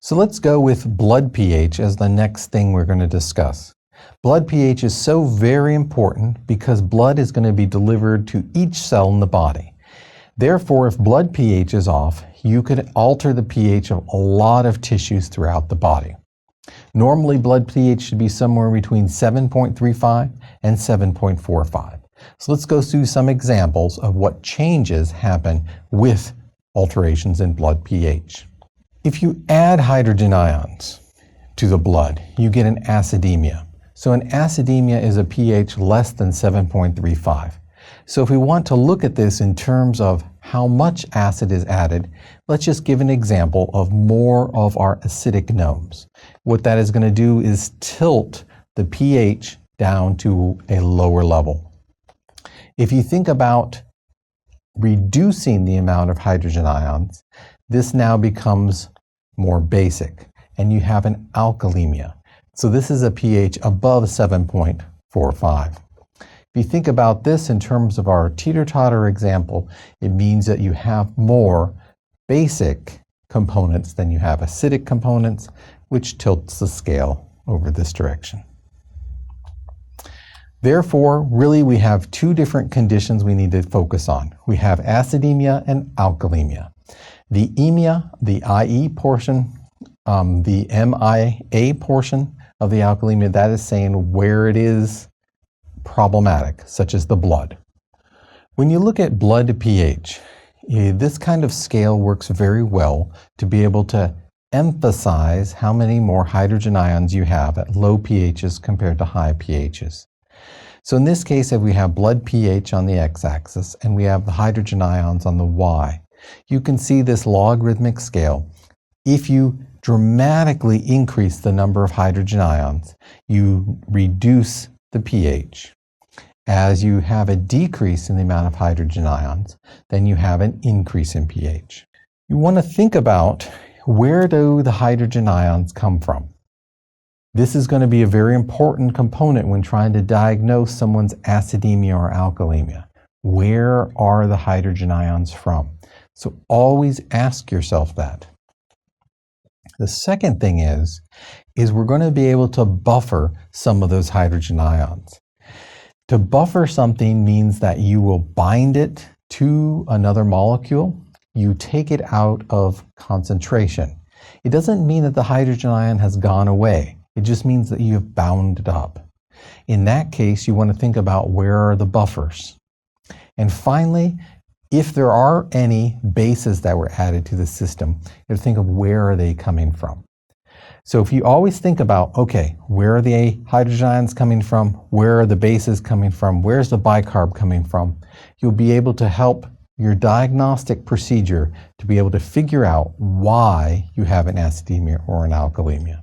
So let's go with blood pH as the next thing we're going to discuss. Blood pH is so very important because blood is going to be delivered to each cell in the body. Therefore, if blood pH is off, you could alter the pH of a lot of tissues throughout the body. Normally, blood pH should be somewhere between 7.35 and 7.45. So let's go through some examples of what changes happen with alterations in blood pH. If you add hydrogen ions to the blood, you get an acidemia. So an acidemia is a pH less than 7.35. So if we want to look at this in terms of how much acid is added, let's just give an example of more of our acidic gnomes. What that is going to do is tilt the pH down to a lower level. If you think about reducing the amount of hydrogen ions, this now becomes more basic, and you have an alkalemia. So this is a pH above 7.45. If you think about this in terms of our teeter-totter example, it means that you have more basic components than you have acidic components, which tilts the scale over this direction. Therefore, really we have two different conditions we need to focus on. We have acidemia and alkalemia. The emia, the IE portion, the MIA portion of the alkalemia, that is saying where it is problematic, such as the blood. When you look at blood pH, this kind of scale works very well to be able to emphasize how many more hydrogen ions you have at low pHs compared to high pHs. So in this case, if we have blood pH on the x-axis and we have the hydrogen ions on the y, you can see this logarithmic scale. If you dramatically increase the number of hydrogen ions, you reduce the pH. As you have a decrease in the amount of hydrogen ions, then you have an increase in pH. You want to think about, where do the hydrogen ions come from? This is going to be a very important component when trying to diagnose someone's acidemia or alkalemia. Where are the hydrogen ions from? So always ask yourself that. The second thing is we're going to be able to buffer some of those hydrogen ions. To buffer something means that you will bind it to another molecule. You take it out of concentration. It doesn't mean that the hydrogen ion has gone away. It just means that you have bound it up. In that case, you want to think about, where are the buffers? And finally, if there are any bases that were added to the system, you have to think of, where are they coming from? So if you always think about, okay, where are the hydrogen ions coming from? Where are the bases coming from? Where's the bicarb coming from? You'll be able to help your diagnostic procedure to be able to figure out why you have an acidemia or an alkalemia.